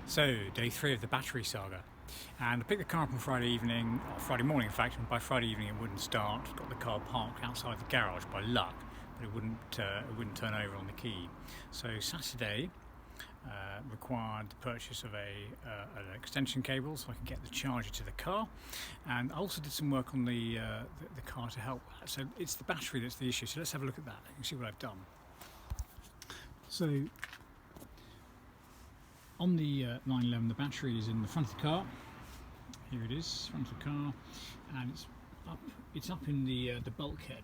So, day 3 of the battery saga. And I picked the car up on Friday evening, or Friday morning in fact, and by Friday evening it wouldn't start. Got the car parked outside the garage by luck, but it wouldn't turn over on the key. So Saturday required the purchase of an extension cable so I could get the charger to the car, and I also did some work on the car to help that. So it's the battery that's the issue, so let's have a look at that and see what I've done. So on the 911, the battery is in the front of the car. Here it is, front of the car, and it's up in the bulkhead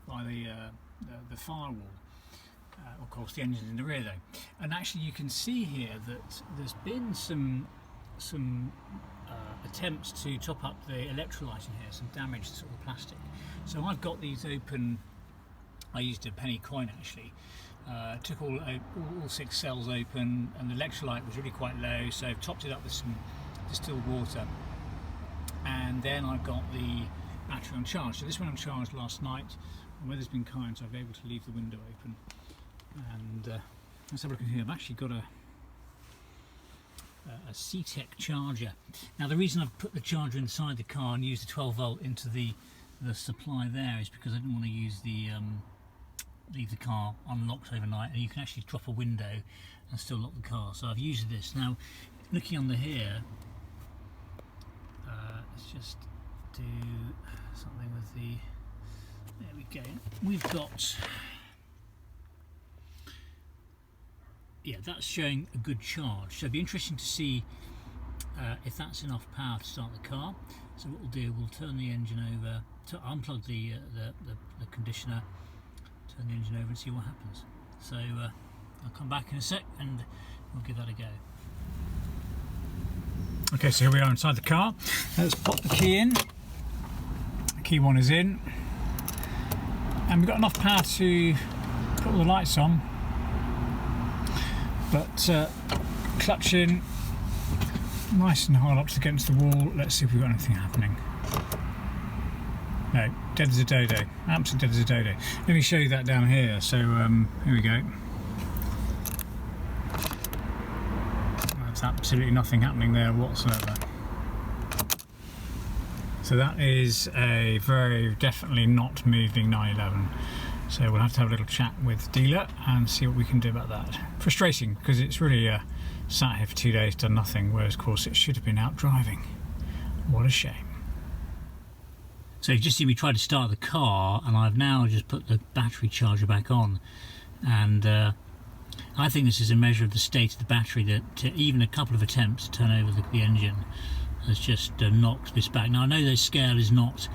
by the firewall. Of course, the engine's in the rear though, and actually you can see here that there's been some attempts to top up the electrolyte in here, some damage to sort of the plastic. So I've got these open. I used a penny coin actually. Took all 6 cells open, and the electrolyte was really quite low, so I've topped it up with some distilled water, and then I've got the battery on charge. So this went on charge last night. The weather's been kind, so I've been able to leave the window open. And let's have a look in here. I've actually got a C-Tech charger. Now the reason I've put the charger inside the car and used the 12 volt into the supply there is because I didn't want to use leave the car unlocked overnight, and you can actually drop a window and still lock the car. So I've used this. Now looking under here, let's just do something with the, there we go, we've got, yeah, that's showing a good charge, so it'd be interesting to see if that's enough power to start the car. So what we'll do, we'll turn the engine over, unplug the conditioner, turn the engine over and see what happens. So I'll come back in a sec and we'll give that a go. Okay, so here we are inside the car. Let's pop the key in. Key 1 is in, and we've got enough power to put all the lights on, but clutch in nice and hard up to against the wall. Let's see if we've got anything happening. No, dead as a dodo, absolutely dead as a dodo. Let me show you that down here. So here we go. There's absolutely nothing happening there whatsoever. So that is a very definitely not moving 911. So we'll have to have a little chat with the dealer and see what we can do about that. Frustrating, because it's really sat here for 2 days, done nothing, whereas of course it should have been out driving. What a shame. So you've just seen me try to start the car, and I've now just put the battery charger back on, and I think this is a measure of the state of the battery, that even a couple of attempts to turn over the engine has just knocked this back. Now I know the scale is not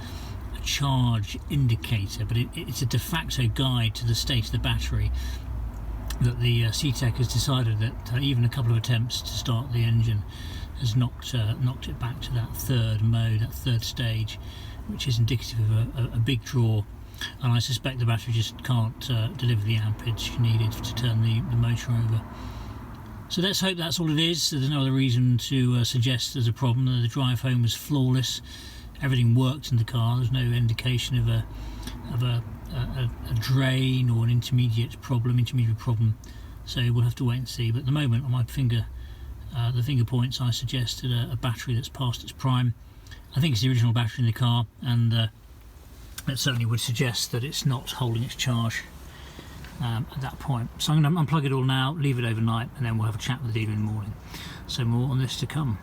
a charge indicator, but it's a de facto guide to the state of the battery, that the C-Tech has decided that even a couple of attempts to start the engine has knocked it back to that third mode, that third stage, which is indicative of a big draw, and I suspect the battery just can't deliver the amperage needed to turn the motor over. So let's hope that's all it is. There's no other reason to suggest there's a problem. The drive home was flawless. Everything worked in the car. There's no indication of a drain or an intermediate problem. So we'll have to wait and see. But at the moment, on my finger, the finger points, I suggested a battery that's past its prime. I think it's the original battery in the car, and that certainly would suggest that it's not holding its charge at that point. So I'm going to unplug it all now, leave it overnight, and then we'll have a chat with the dealer in the morning. So more on this to come.